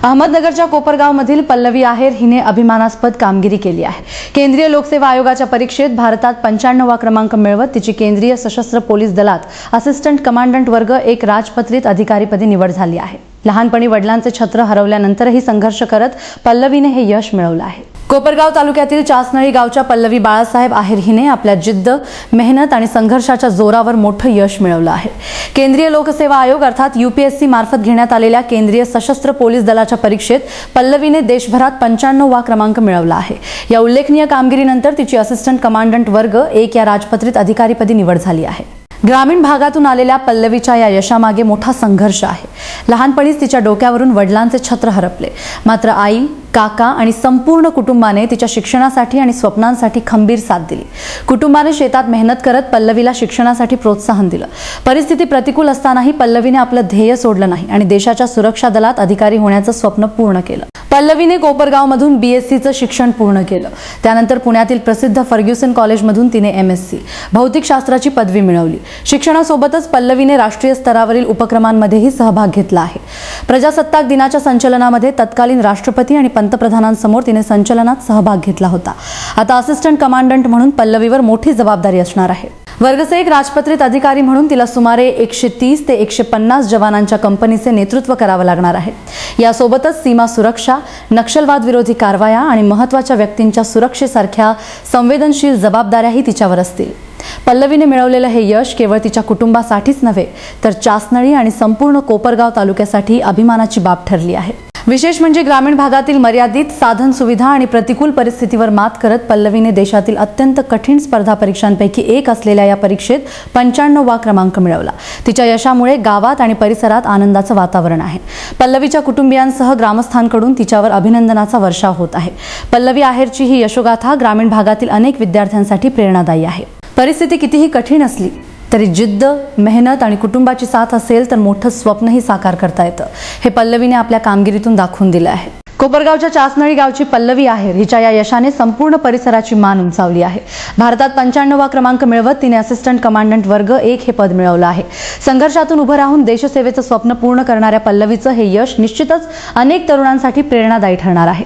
अहमदनगरच्या कोपरगावमधील पल्लवी आहेर हिने अभिमानास्पद कामगिरी केली आहे। केंद्रीय लोकसेवा आयोगाच्या परीक्षेत भारतात 95वा क्रमांक मिळवत तिची केंद्रीय सशस्त्र पोलीस दलात असिस्टंट कमांडंट वर्ग 1 राजपत्रित अधिकारीपदी निवड झाली आहे। लहानपणी वडिलांचे छत्र हरवल्यानंतरही संघर्ष करत पल्लवीने हे यश मिळवले आहे। कोपरगाव तालुक्यातील चासनळी गावच्या पल्लवी बाळासाहेब आहेर हिने आपल्या जिद्द, मेहनत आणि संघर्षाच्या जोरावर मोठं यश मिळवलं आहे। केंद्रीय लोकसेवा आयोग अर्थात UPSC मार्फत घेण्यात आलेल्या केंद्रीय सशस्त्र पोलीस दलाच्या परीक्षेत पल्लवीने देशभरात 95वा क्रमांक मिळवला आहे। या उल्लेखनीय कामगिरीनंतर तिची असिस्टंट कमांडंट वर्ग 1 या राजपत्रित अधिकारीपदी निवड झाली आहे। ग्रामीण भागातून आलेल्या पल्लवीच्या या यशामागे मोठा संघर्ष आहे। लहानपणीच तिच्या डोक्यावरून वडिलांचे छत्र हरपले, मात्र आई, काका आणि संपूर्ण कुटुंबाने तिच्या शिक्षणासाठी आणि स्वप्नांसाठी खंबीर साथ दिली। कुटुंबाने शेतात मेहनत करत पल्लवीला शिक्षणासाठी प्रोत्साहन दिलं। परिस्थिती प्रतिकूल असतानाही पल्लवीने आपलं ध्येय सोडलं नाही आणि देशाच्या सुरक्षा दलात अधिकारी होण्याचं स्वप्न पूर्ण केलं। पल्लवीने कोपरगावमधून BScचं शिक्षण पूर्ण केलं। त्यानंतर पुण्यातील प्रसिद्ध फर्ग्युसन कॉलेजमधून तिने MSc भौतिकशास्त्राची पदवी मिळवली। शिक्षणासोबतच पल्लवीने राष्ट्रीय स्तरावरील उपक्रमांमध्येही सहभाग घेतला आहे। प्रजासत्ताक दिनाच्या संचलनामध्ये तत्कालीन राष्ट्रपती आणि पंतप्रधानांसमोर तिने संचलनात सहभाग घेतला होता। आता असिस्टंट कमांडंट म्हणून पल्लवीवर मोठी जबाबदारी असणार आहे। वर्ग 1 राजपत्रित अधिकारी म्हणून तिला सुमारे 130 ते 150 जवानांच्या कंपनीचे नेतृत्व करावं लागणार आहे। यासोबतच सीमा सुरक्षा, नक्षलवाद विरोधी कारवाया आणि महत्त्वाच्या व्यक्तींच्या सुरक्षेसारख्या संवेदनशील जबाबदाऱ्याही तिच्यावर असतील। पल्लवीने मिळवलेलं हे यश केवळ तिच्या कुटुंबासाठीच नव्हे तर चासनळी आणि संपूर्ण कोपरगाव तालुक्यासाठी अभिमानाची बाब ठरली आहे। विशेष म्हणजे ग्रामीण भागातील मर्यादित साधन सुविधा आणि प्रतिकूल परिस्थितीवर मात करत पल्लवीने देशातील अत्यंत कठीण स्पर्धा परीक्षांपैकी एक असलेल्या या परीक्षेत 95वा क्रमांक मिळवला। तिच्या यशामुळे गावात आणि परिसरात आनंदाचं वातावरण आहे। पल्लवीच्या कुटुंबियांसह ग्रामस्थांकडून तिच्यावर अभिनंदनाचा वर्षाव होत आहे। पल्लवी आहेरची ही यशोगाथा ग्रामीण भागातील अनेक विद्यार्थ्यांसाठी प्रेरणादायी आहे। परिस्थिती कितीही कठीण असली तरी जिद्द, मेहनत आणि कुटुंबाची साथ असेल तर मोठं स्वप्नही साकार करता येतं। हे पल्लवीने आपल्या कामगिरीतून दाखवून दिलं आहे। कोपरगावच्या चासनळी गावची पल्लवी आहेर हिच्या या यशाने संपूर्ण परिसराची मान उंचावली आहे। भारतात 95वा क्रमांक मिळवत तिने असिस्टंट कमांडंट वर्ग 1 हे पद मिळवलं आहे। संघर्षातून उभं राहून देशसेवेचं स्वप्न पूर्ण करणाऱ्या पल्लवीचं हे यश निश्चितच अनेक तरुणांसाठी प्रेरणादायी ठरणार आहे।